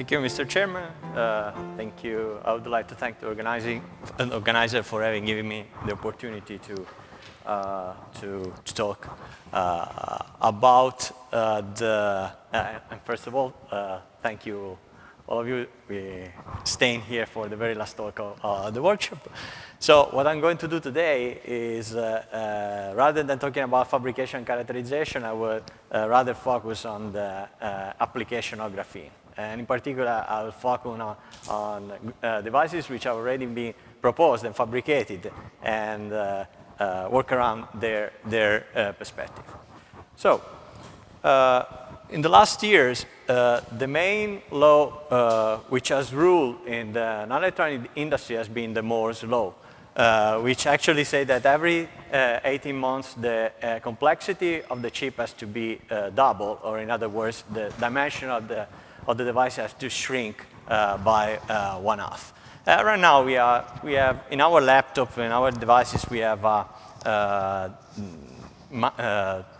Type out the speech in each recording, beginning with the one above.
Thank you, Mr. Chairman. Thank you. I would like to thank the organizer for having given me the opportunity to talk about and first of all, thank you, all of you, staying here for the very last talk of the workshop. So what I'm going to do today is, rather than talking about fabrication characterization, I will rather focus on the application of graphene. And in particular, I will focus on devices which have already been proposed and fabricated and work around their perspective. So in the last years, the main law which has ruled in the non-electronic industry has been the Moore's law, which actually say that every 18 months the complexity of the chip has to be double, or in other words, the dimension of the device has to shrink by 1/2. Right now we have in our laptop, in our devices, we have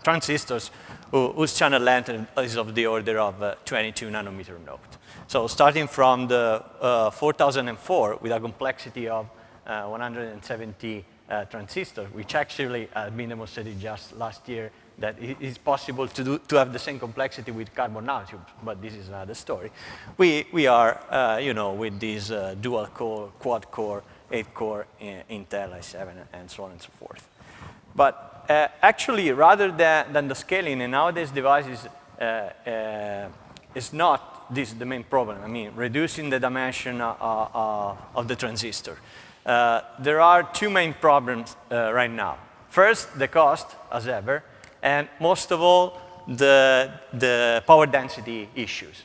transistors whose channel length is of the order of 22 nanometer node. So starting from the 4004 with a complexity of 170 transistors, which actually has been demonstrated just last year that it is possible to have the same complexity with carbon nanotubes, but this is another story. We are, you know, with these dual core, quad core, 8-core Intel i7, and so on and so forth. But actually, rather than the scaling in nowadays devices, is not this the main problem. I mean, reducing the dimension of the transistor. There are two main problems right now. First, the cost, as ever, and most of all, the power density issues.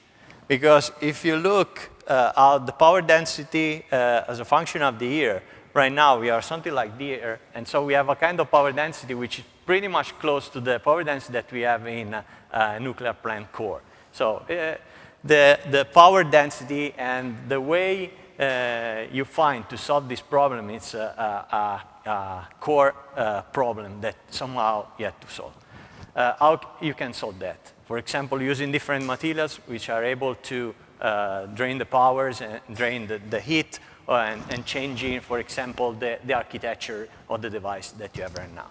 Because if you look at the power density as a function of the year, right now we are something like the year, and so we have a kind of power density which is pretty much close to the power density that we have in a nuclear plant core. So the power density and the way you find to solve this problem is a core problem that somehow you have to solve. How you can solve that? For example, using different materials which are able to drain the powers and drain the heat, and changing, for example, the architecture of the device that you have right now.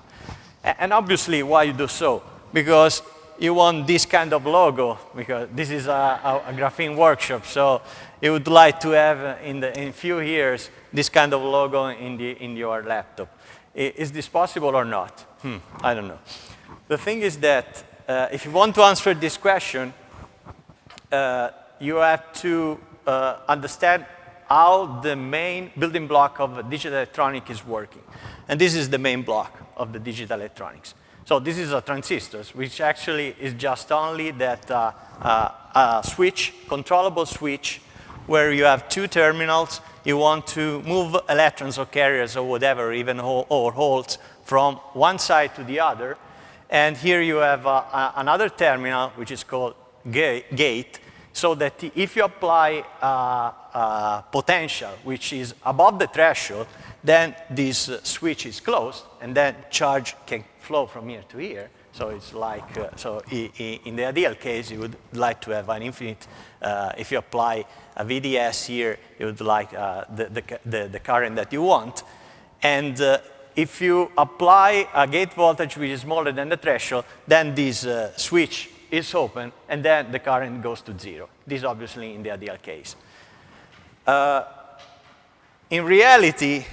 And obviously, why you do so? Because you want this kind of logo, because this is a graphene workshop, so you would like to have in a few years this kind of logo in your laptop. Is this possible or not? I don't know. The thing is that if you want to answer this question, you have to understand how the main building block of digital electronics is working. And this is the main block of the digital electronics. So this is a transistor, which actually is just only that a switch, controllable switch, where you have two terminals. You want to move electrons or carriers or whatever, even or holes, from one side to the other. And here you have another terminal, which is called gate, so that if you apply potential, which is above the threshold, then this switch is closed, and then charge can flow from here to here. So it's like, in the ideal case, you would like to have an infinite, if you apply a VDS here, you would like the current that you want. And if you apply a gate voltage which is smaller than the threshold, then this switch is open, and then the current goes to 0. This is obviously in the ideal case. In reality,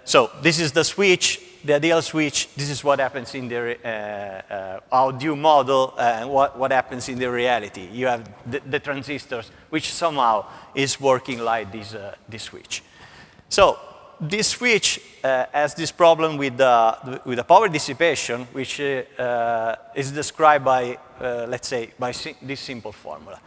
so this is the switch, the ideal switch. This is what happens in the how do you model and what happens in the reality. You have the transistors, which somehow is working like this switch. So this switch has this problem with the power dissipation, which is described by, let's say, by this simple formula.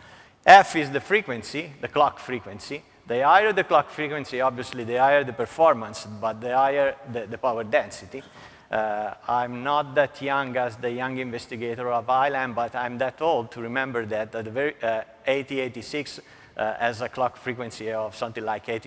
F is the frequency, the clock frequency. The higher the clock frequency, obviously, the higher the performance, but the higher the power density. I'm not that young as the young investigator of iLAMP, but I'm that old to remember that at the very 86, has a clock frequency of something like 50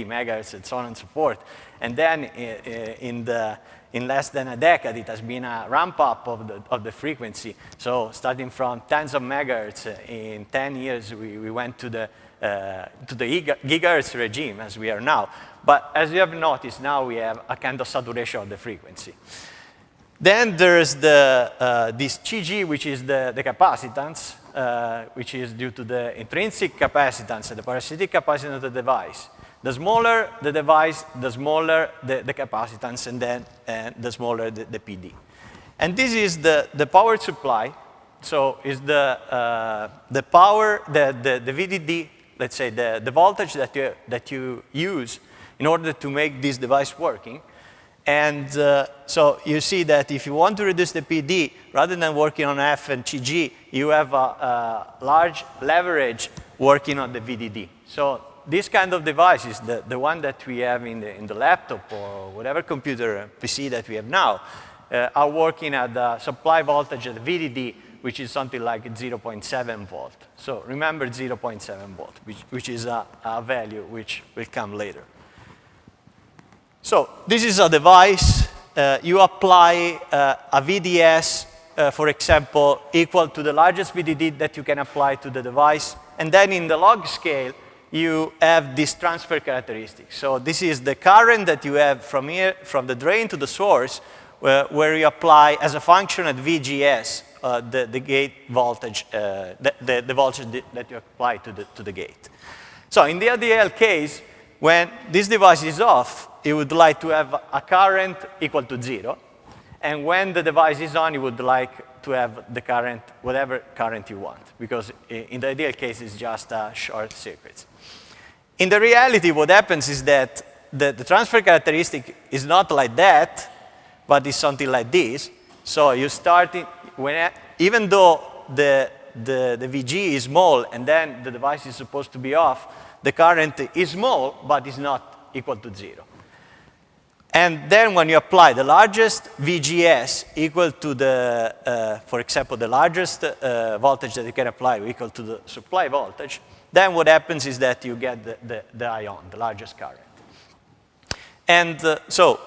megahertz and so on and so forth. And then in less than a decade, it has been a ramp up of the frequency. So starting from tens of megahertz, in 10 years, we went to the gigahertz regime as we are now. But as you have noticed, now we have a kind of saturation of the frequency. Then there's this Gg, which is the capacitance, which is due to the intrinsic capacitance and the parasitic capacitance of the device. The smaller the device, the smaller the capacitance, and then the smaller the PD. And this is the power supply. So is the power, the VDD, let's say the voltage that you use in order to make this device working. And so you see that if you want to reduce the PD, rather than working on F and Gg, you have a large leverage working on the VDD. So this kind of device is the one that we have in the laptop or whatever computer PC that we have now, are working at the supply voltage at the VDD, which is something like 0.7 volt. So remember 0.7 volt, which is a value which will come later. So this is a device. You apply a VDS, for example, equal to the largest VDD that you can apply to the device. And then in the log scale, you have this transfer characteristic. So this is the current that you have from here, from the drain to the source, where you apply as a function at VGS, the gate voltage, the voltage that you apply to the gate. So in the ideal case, when this device is off, you would like to have a current equal to 0. And when the device is on, you would like to have the current, whatever current you want, because in the ideal case, it's just a short circuit. In the reality, what happens is that the transfer characteristic is not like that, but it's something like this. So you start, even though the VG is small, and then the device is supposed to be off, the current is small, but is not equal to 0. And then when you apply the largest VGS equal to the, for example, the largest voltage that you can apply equal to the supply voltage, then what happens is that you get the ion, the largest current. And so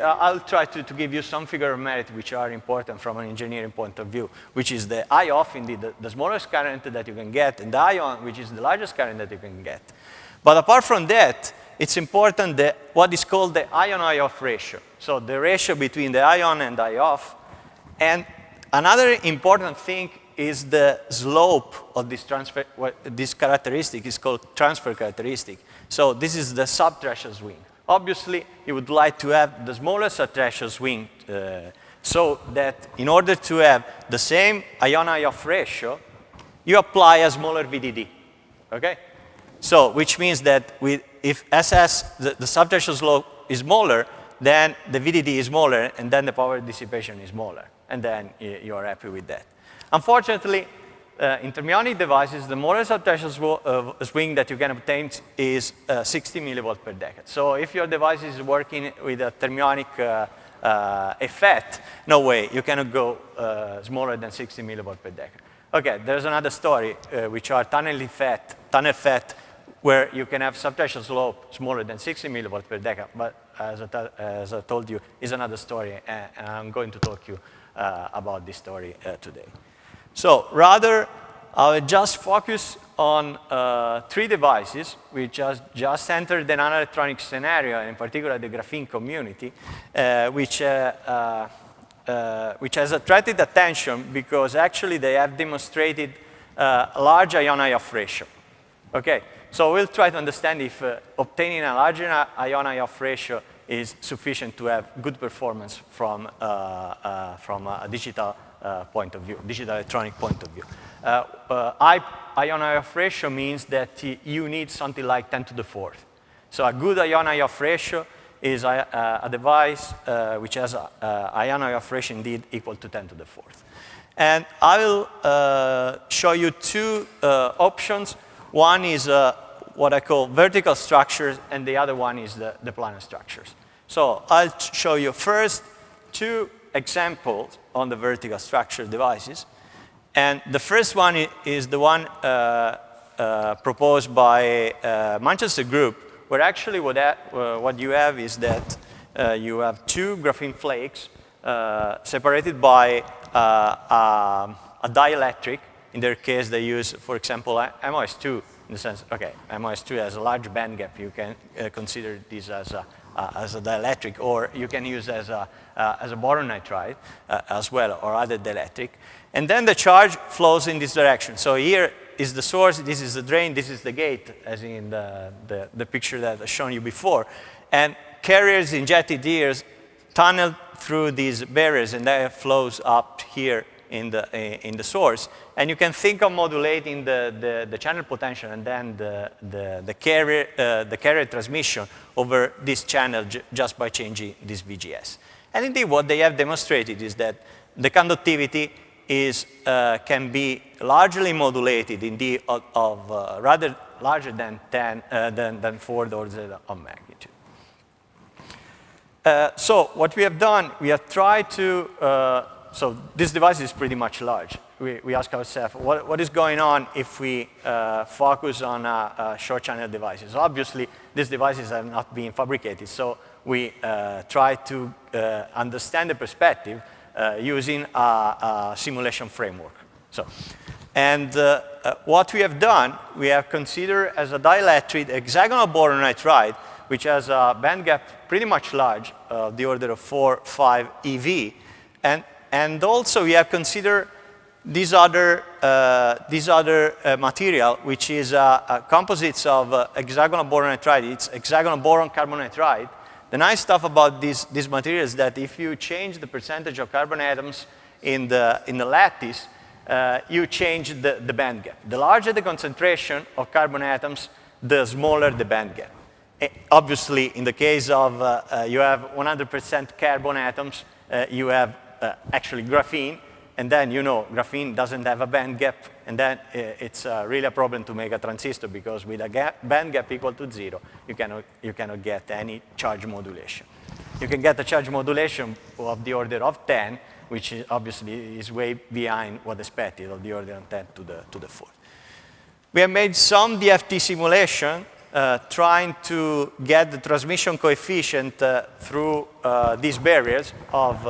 I'll try to give you some figure of merit which are important from an engineering point of view, which is the I off, indeed, the smallest current that you can get, and the ion, which is the largest current that you can get. But apart from that, it's important that what is called the ion-I off ratio. So the ratio between the ion and I off. And another important thing is the slope of this transfer. This characteristic is called transfer characteristic. So this is the subthreshold swing. Obviously, you would like to have the smallest subthreshold swing so that in order to have the same ion-I off ratio, you apply a smaller VDD, okay? So which means that if SS, the subthreshold slope is smaller, then the VDD is smaller, and then the power dissipation is smaller. And then you are happy with that. Unfortunately, in thermionic devices, the smallest subthreshold swing that you can obtain is 60 millivolts per decade. So if your device is working with a thermionic effect, no way, you cannot go smaller than 60 millivolts per decade. Okay, there's another story, which are tunnel effect, where you can have subthreshold slope smaller than 60 millivolts per decade, but as I told you, is another story, and I'm going to talk to you about this story today. So rather, I'll just focus on 3 devices which just entered the nanoelectronics scenario, and in particular the graphene community, which has attracted attention because actually they have demonstrated a large ion-I off ratio. Okay, so we'll try to understand if obtaining a larger ion-I off ratio is sufficient to have good performance from a digital point of view, digital electronic point of view. Ion-I off ratio means that you need something like 10 to the 4th. So a good ion-I off ratio is a device which has ion-I off ratio indeed equal to 10 to the 4th. And I will show you 2 options. One is what I call vertical structures, and the other one is the planar structures. So I'll show you first 2 examples on the vertical structure devices, And the first one is the one proposed by Manchester Group, where actually what you have is that you have two graphene flakes separated by a dielectric. In their case, they use, for example, MOS2, in the sense, okay, MOS2 has a large band gap. You can consider this as a dielectric, or you can use as a boron nitride as well, or other dielectric. And then the charge flows in this direction. So here is the source, this is the drain, this is the gate, as in the picture that I've shown you before. And carriers injected here tunnel through these barriers, and that flows up here in the source. And you can think of modulating the channel potential and then the carrier transmission over this channel just by changing this VGS. And indeed, what they have demonstrated is that the conductivity can be largely modulated, indeed, of rather larger than 4 orders of magnitude. So what we have done, we have tried to, so this device is pretty much large. We ask ourselves, what is going on if we focus on short channel devices? Obviously, these devices have not been fabricated, so we try to understand the perspective using a simulation framework. So, and what we have done, we have considered as a dielectric hexagonal boron nitride, which has a band gap pretty much large, the order of 4-5 eV, and also we have considered this other material, which is composites of hexagonal boron nitride. It's hexagonal boron carbon nitride. The nice stuff about this material is that if you change the percentage of carbon atoms in the lattice, you change the band gap. The larger the concentration of carbon atoms, the smaller the band gap. Obviously, in the case of you have 100% carbon atoms, you have actually graphene, and then you know graphene doesn't have a band gap, and then it's really a problem to make a transistor, because with a band gap equal to 0, you cannot get any charge modulation. You can get a charge modulation of the order of 10, which obviously is way behind what expected, of the order of 10 to the 4th. We have made some DFT simulation trying to get the transmission coefficient through these barriers of,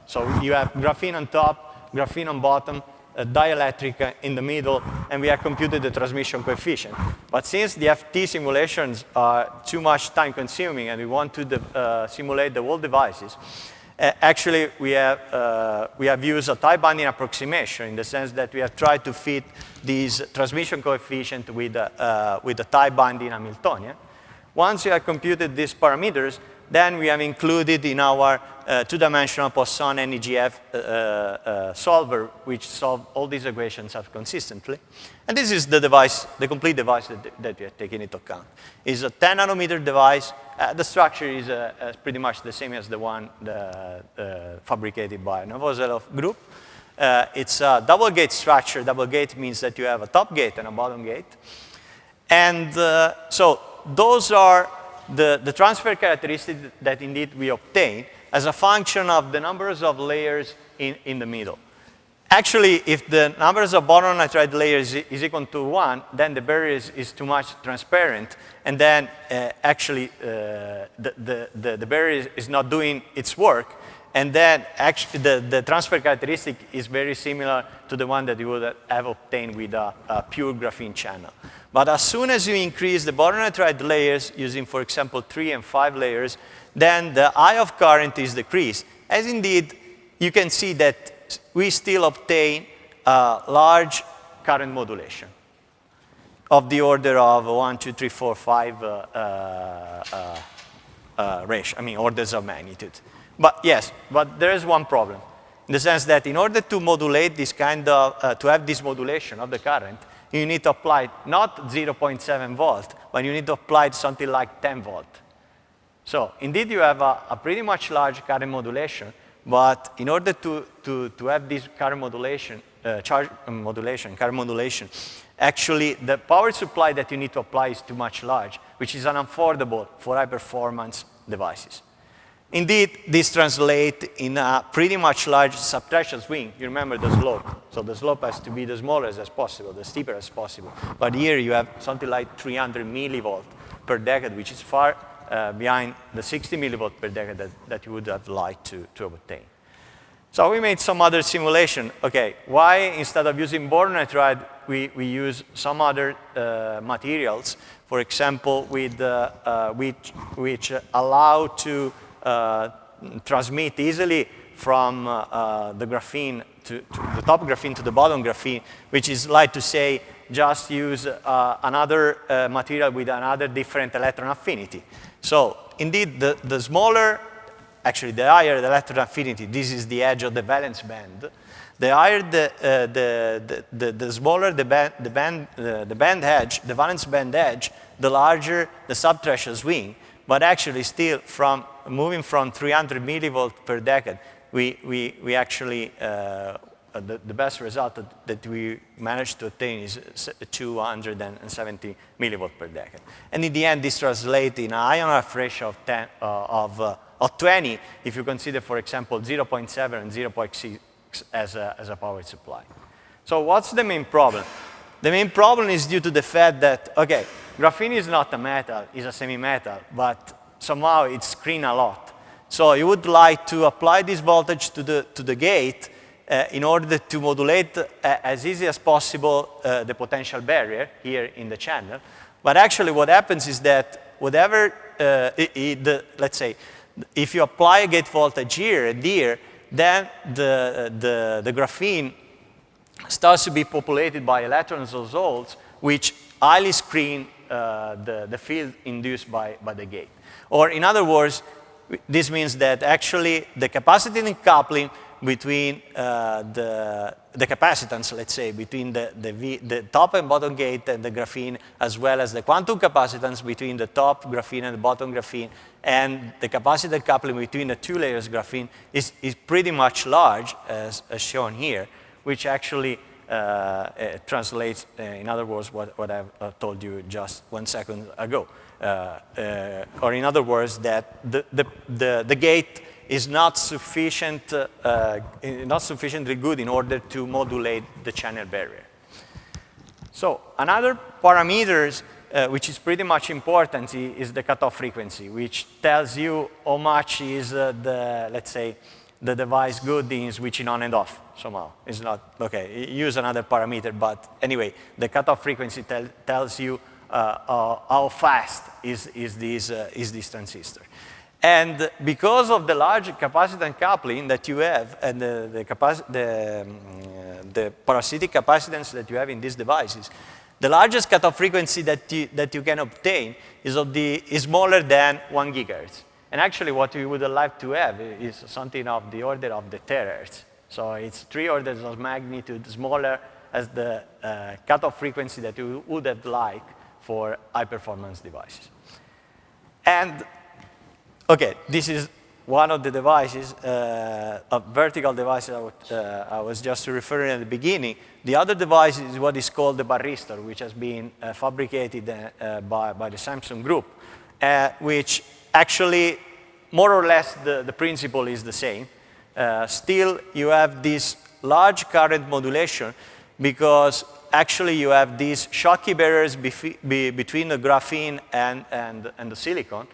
so you have graphene on top, graphene on bottom, dielectric in the middle, and we have computed the transmission coefficient. But since the FT simulations are too much time consuming and we want to simulate the whole devices, actually we have used a tie binding approximation, in the sense that we have tried to fit these transmission coefficient with a tie binding Hamiltonian. Once we have computed these parameters, then we have included in our two-dimensional Poisson NEGF solver, which solves all these equations consistently. And this is the device, the complete device that we are taking into account. It's a 10 nanometer device. The structure is pretty much the same as the one fabricated by Novoselov group. It's a double gate structure. Double gate means that you have a top gate and a bottom gate. And so those are the transfer characteristics that indeed we obtain as a function of the numbers of layers in the middle. Actually, if the numbers of boron nitride layers is equal to 1, then the barrier is too much transparent, and then actually the barrier is not doing its work, and then actually the transfer characteristic is very similar to the one that you would have obtained with a pure graphene channel. But as soon as you increase the boron nitride layers using, for example, 3 and 5 layers, then the I of current is decreased. As indeed, you can see that we still obtain large current modulation of the order of 1, 2, 3, 4, 5 ratio, I mean orders of magnitude. But yes, but there is one problem, in the sense that in order to modulate this kind of, to have this modulation of the current, you need to apply not 0.7 volt, but you need to apply something like 10 volt. So indeed you have a pretty much large current modulation, but in order to have this current modulation, charge modulation, current modulation, actually the power supply that you need to apply is too much large, which is unaffordable for high performance devices. Indeed, this translates in a pretty much large subtraction swing. You remember the slope. So the slope has to be the smallest as possible, the steeper as possible. But here you have something like 300 millivolt per decade, which is far behind the 60 millivolt per decade that you would have liked to obtain. So we made some other simulation. OK, why instead of using boron nitride, we use some other materials, for example, with, which allow to transmit easily from the graphene to the top graphene to the bottom graphene, which is like to say just use another material with another different electron affinity. So indeed, the smaller, actually the higher the electron affinity, this is the edge of the valence band. The higher the smaller the band edge, the valence band edge, the larger the subthreshold swing. But actually still from moving from 300 millivolt per decade, we actually, the best result that we managed to obtain is 270 millivolt per decade. And in the end, this translates in an ion-half ratio of 20 if you consider, for example, 0.7 and 0.6 as a power supply. So what's the main problem? The main problem is due to the fact that, OK, graphene is not a metal, it's a semi-metal, but somehow it's screened a lot. So you would like to apply this voltage to the gate in order to modulate as easy as possible the potential barrier here in the channel. But actually what happens is that whatever, let's say, if you apply a gate voltage here and here, then the graphene starts to be populated by electrons or holes, which highly screen the field induced by the gate. Or in other words, this means that actually the capacitive coupling between the capacitance, let's say, between the top and bottom gate and the graphene, as well as the quantum capacitance between the top graphene and the bottom graphene, and the capacitive coupling between the two layers graphene is pretty much large, as shown here, which actually translates, in other words, what I've told you just 1 second ago. Or in other words, that the gate is not sufficiently good in order to modulate the channel barrier. So another parameter which is pretty much important is the cutoff frequency, which tells you how much is let's say, the device good in switching on and off somehow. It's not, OK, use another parameter, but anyway, the cutoff frequency tells you how fast is this transistor. And because of the large capacitance coupling that you have and the parasitic capacitance that you have in these devices, the largest cutoff frequency that you can obtain is smaller than 1 gigahertz. And actually, what we would like to have is something of the order of the terahertz. So it's 3 orders of magnitude smaller as the cutoff frequency that you would have liked for high-performance devices. And OK, this is one of the devices, a vertical device I was just referring at the beginning. The other device is what is called the baristor, which has been fabricated by the Samsung group, which actually, more or less, the principle is the same. Still, you have this large current modulation because actually you have these Schottky barriers between the graphene and the silicon.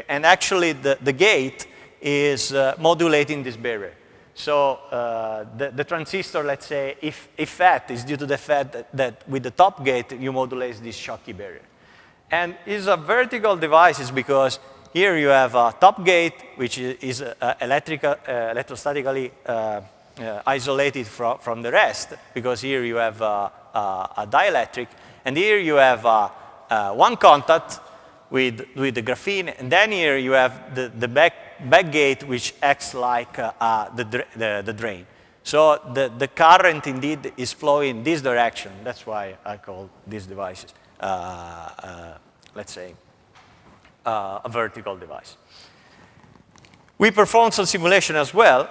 And actually, the gate is modulating this barrier. So the transistor, let's say, if fat, is due to the fact that with the top gate, you modulate this Schottky barrier. And it's a vertical device because here you have a top gate, which is electrostatically isolated from the rest, because here you have a dielectric. And here you have one contact with the graphene. And then here you have the back gate, which acts like the drain. So the current, indeed, is flowing in this direction. That's why I call these devices, let's say, a vertical device. We performed some simulation as well,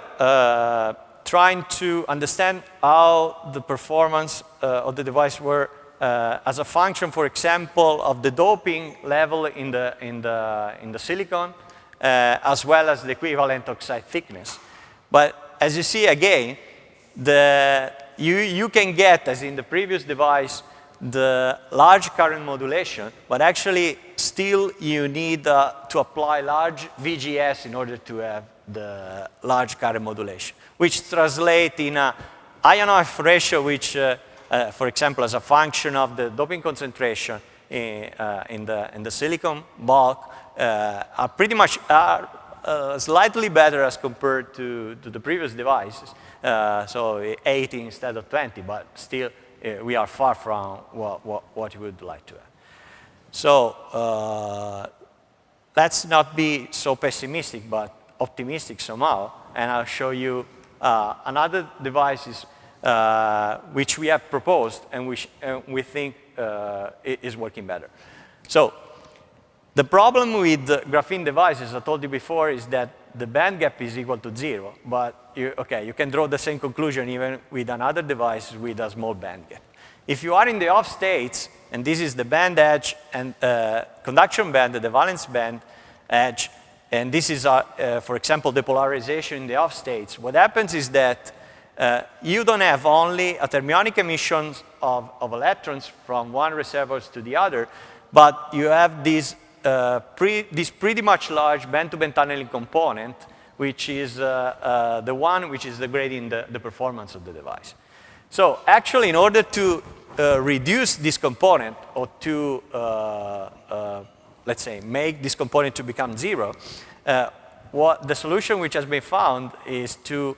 trying to understand how the performance of the device were as a function, for example, of the doping level in the silicon, as well as the equivalent oxide thickness. But as you see again, you can get, as in the previous device, the large current modulation, but actually still you need to apply large VGS in order to have the large current modulation, which translates in a ion-off ratio, which, for example, as a function of the doping concentration in the silicon bulk, are pretty much slightly better as compared to the previous devices. So 80 instead of 20, but still we are far from what you would like to have. So let's not be so pessimistic, but optimistic somehow. And I'll show you another devices which we have proposed and which we think is working better. So the problem with the graphene devices, I told you before, is that the band gap is equal to 0. But you can draw the same conclusion even with another device with a small band gap. If you are in the off states, and this is the band edge and conduction band, the valence band edge, and this is, for example, the polarization in the off states, what happens is that you don't have only a thermionic emissions of electrons from one reservoirs to the other, but you have this pretty much large band-to-band tunneling component, which is the one which is degrading the performance of the device. So actually, in order to reduce this component, or to, let's say, make this component to become 0, what the solution which has been found is to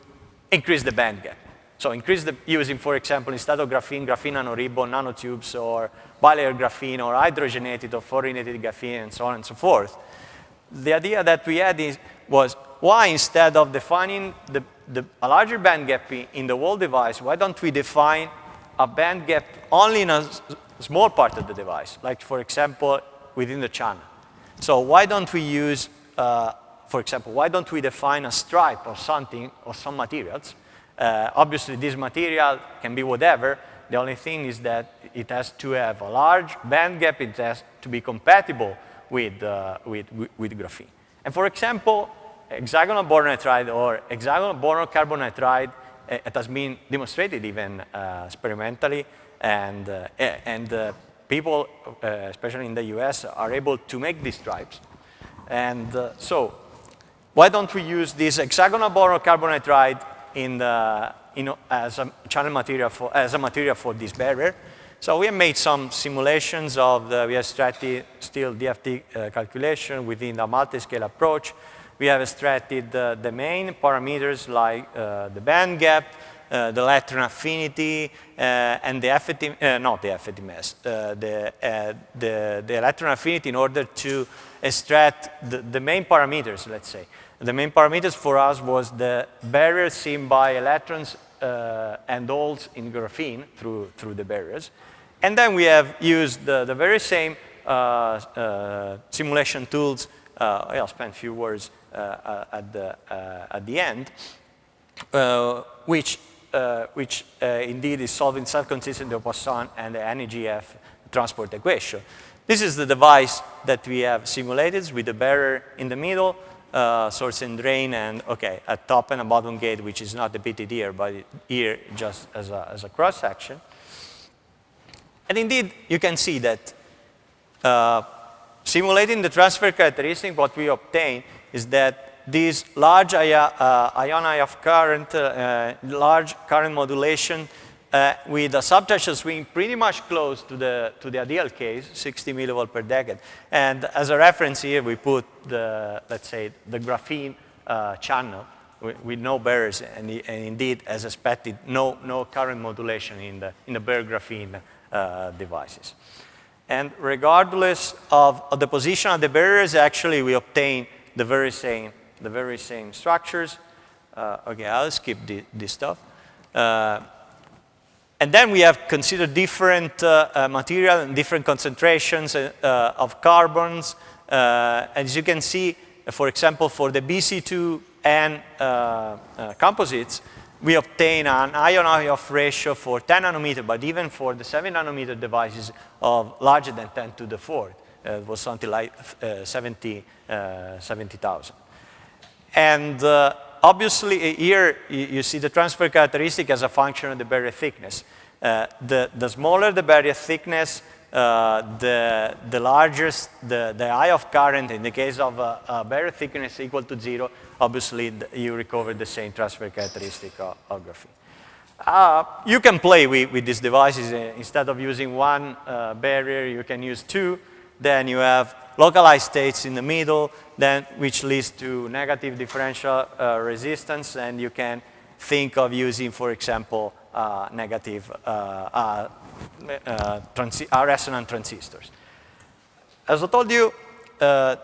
increase the band gap. So increase the using, for example, instead of graphene nanoribbon, nanotubes, or bilayer graphene, or hydrogenated or fluorinated graphene, and so on and so forth. The idea that we had was, why instead of defining a larger band gap in the whole device, why don't we define a band gap only in a small part of the device, like, for example, within the channel. So why don't we use, for example, why don't we define a stripe or something, or some materials? Obviously, this material can be whatever. The only thing is that it has to have a large band gap. It has to be compatible with graphene. And for example, hexagonal boron nitride or hexagonal boron carbon nitride, it has been demonstrated even experimentally, and people, especially in the US, are able to make these stripes. And so why don't we use this hexagonal boron carbon nitride as a channel material as a material for this barrier? So we have made some simulations of we have extracted still DFT calculation within the multi-scale approach. We have extracted the main parameters like the band gap, the electron affinity, and the FET, not the FETMS, the electron affinity in order to extract the main parameters, let's say. The main parameters for us was the barrier seen by electrons and holes in graphene through the barriers. And then we have used the very same simulation tools. I'll spend a few words at the end, which indeed is solving self-consistent de Poisson and the NEGF transport equation. This is the device that we have simulated with the barrier in the middle, source and drain, and a top and a bottom gate, which is not depicted here, but here just as a cross section. And indeed, you can see that simulating the transfer characteristic, what we obtain is that this large ion-off current, large current modulation with a subtextual swing pretty much close to the ideal case, 60 millivolt per decade. And as a reference here, we put let's say, the graphene channel with no barriers, and indeed, as expected, no current modulation in the bare graphene devices. And regardless of the position of the barriers, actually, we obtain the very same structures. I'll skip this stuff. And then we have considered different material and different concentrations of carbons. As you can see, for example, for the BC2N composites, we obtain an ion-off ratio for 10 nanometer, but even for the 7 nanometer devices of larger than 10 to the 4th. It was something like 70,000. And obviously, here you see the transfer characteristic as a function of the barrier thickness. The smaller the barrier thickness, the larger the eye of current. In the case of barrier thickness equal to 0, obviously you recover the same transfer characteristic of graphene. You can play with these devices. Instead of using one barrier, you can use two. Then you have localized states in the middle, then which leads to negative differential resistance, and you can think of using, for example, negative resonant transistors. As I told you,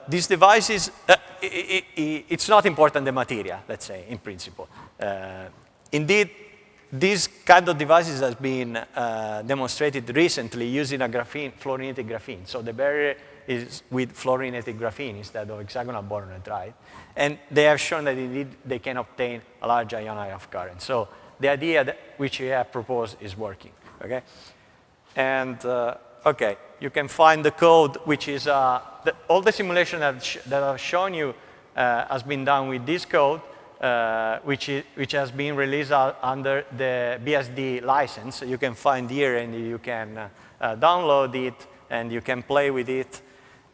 these devices, it's not important the material, let's say, in principle. Indeed, these kind of devices has been demonstrated recently using a graphene, fluorinated graphene. So the barrier is with fluorinated graphene instead of hexagonal boron nitride. And they have shown that indeed they can obtain a large ion eye of current. So the idea that which we have proposed is working, okay? And, okay, you can find the code, which is, all the simulation that I've shown you has been done with this code, which has been released under the BSD license. So you can find here, and you can download it, and you can play with it.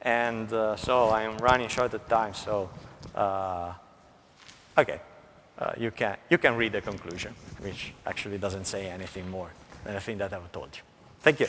And so I'm running short of time, so okay, you can read the conclusion, which actually doesn't say anything more than the thing that I've told you. Thank you.